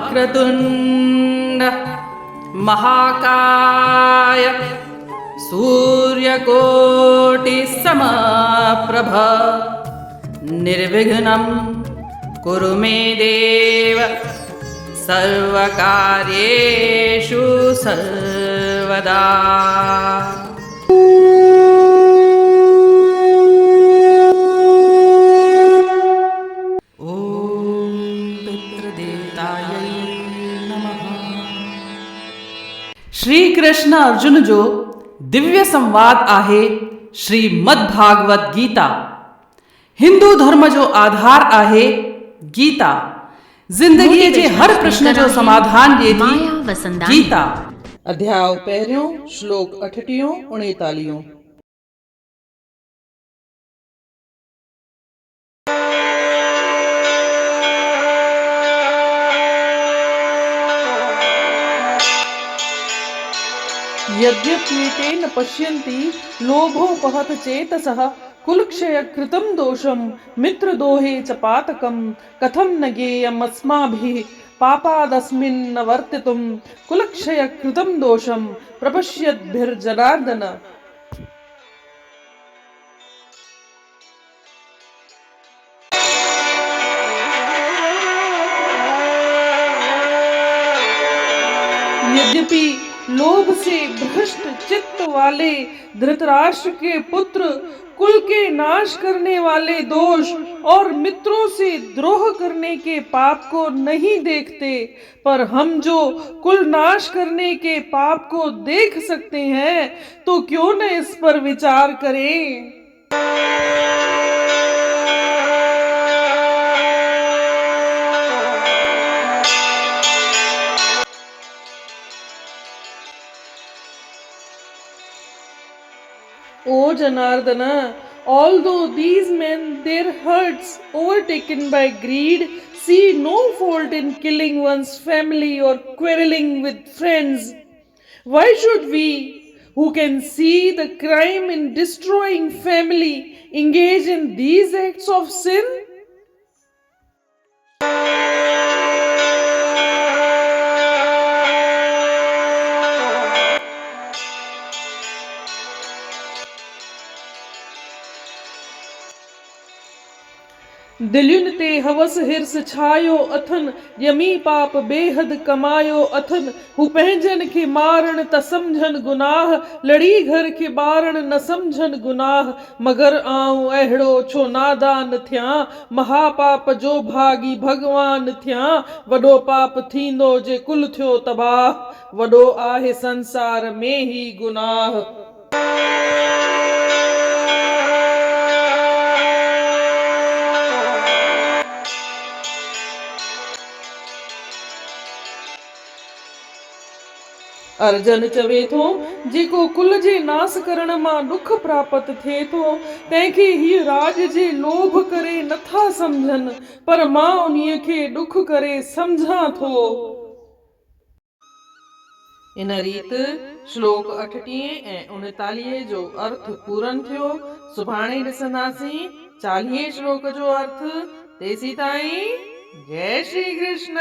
वक्रतुंड महाकाय सूर्यकोटि समप्रभ निर्विघ्नं कुरु मे देव सर्वकार्येषु सर्वदा। श्री कृष्ण अर्जुन जो दिव्य संवाद आहे श्रीमद भागवत गीता। हिंदू धर्म जो आधार आहे गीता। जिंदगी जे हर प्रश्न जो समाधान ॾिए थी गीता। अध्याय पहिरियों श्लोक 38-39। यद्यप्येतेन पश्यन्ति लोभोपहत चेतसः कुलक्षय कृतं दोषं मित्रदोहे च पातकं कथं न ज्ञेयमस्माभिः पापादस्मिन् न वर्तितुं कुलक्षय कृतं दोषं प्रपश्यद्भिर्जनार्दन। यद्यपि लोभ से भ्रष्ट चित्त वाले धृतराष्ट्र के पुत्र कुल के नाश करने वाले दोष और मित्रों से द्रोह करने के पाप को नहीं देखते, पर हम जो कुल नाश करने के पाप को देख सकते हैं तो क्यों न इस पर विचार करें। O Janardana, although these men, their hearts overtaken by greed, see no fault in killing one's family or quarreling with friends, why should we, who can see the crime in destroying family, engage in these acts of sin? दिल्युन ते हवस हिर्स छायो अथन yummy पाप बेहद कमायो अथन who पंहिंजन खे मारण त समझन गुनाह लड़ी घर के बारण न समझन गुनाह मगर आऊं अहिड़ो छो नादान थियां महापाप जो भागी भगवान थियां वॾो पाप थींदो जे कुल थियो तबाह वॾो आहे संसार में ही गुनाह। अर्जन चवे थो जेको कुल जे नास करण मां दुख प्राप्त थिए थो तंहिंखे हीअ राज जे लोभ करे नथा समझन, पर मां उन्हीअ खे दुख करे समझां थो। इन रीत श्लोक 38 ऐं 39 जो अर्थ पूरन थियो। सुभाणे ॾिसंदासीं 40 श्लोक जो अर्थ। तेसी ताईं जय श्री कृष्ण।